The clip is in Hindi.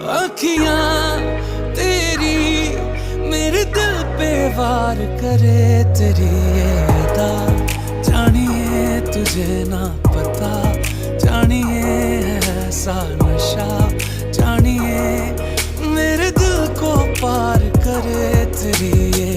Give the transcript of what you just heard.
अखियां तेरी मेरे दिल पे वार करे, तेरी ये अदा जानिए तुझे ना पता, जानिए ऐसा नशा, जानिए मेरे दिल को पार करे, तेरी ये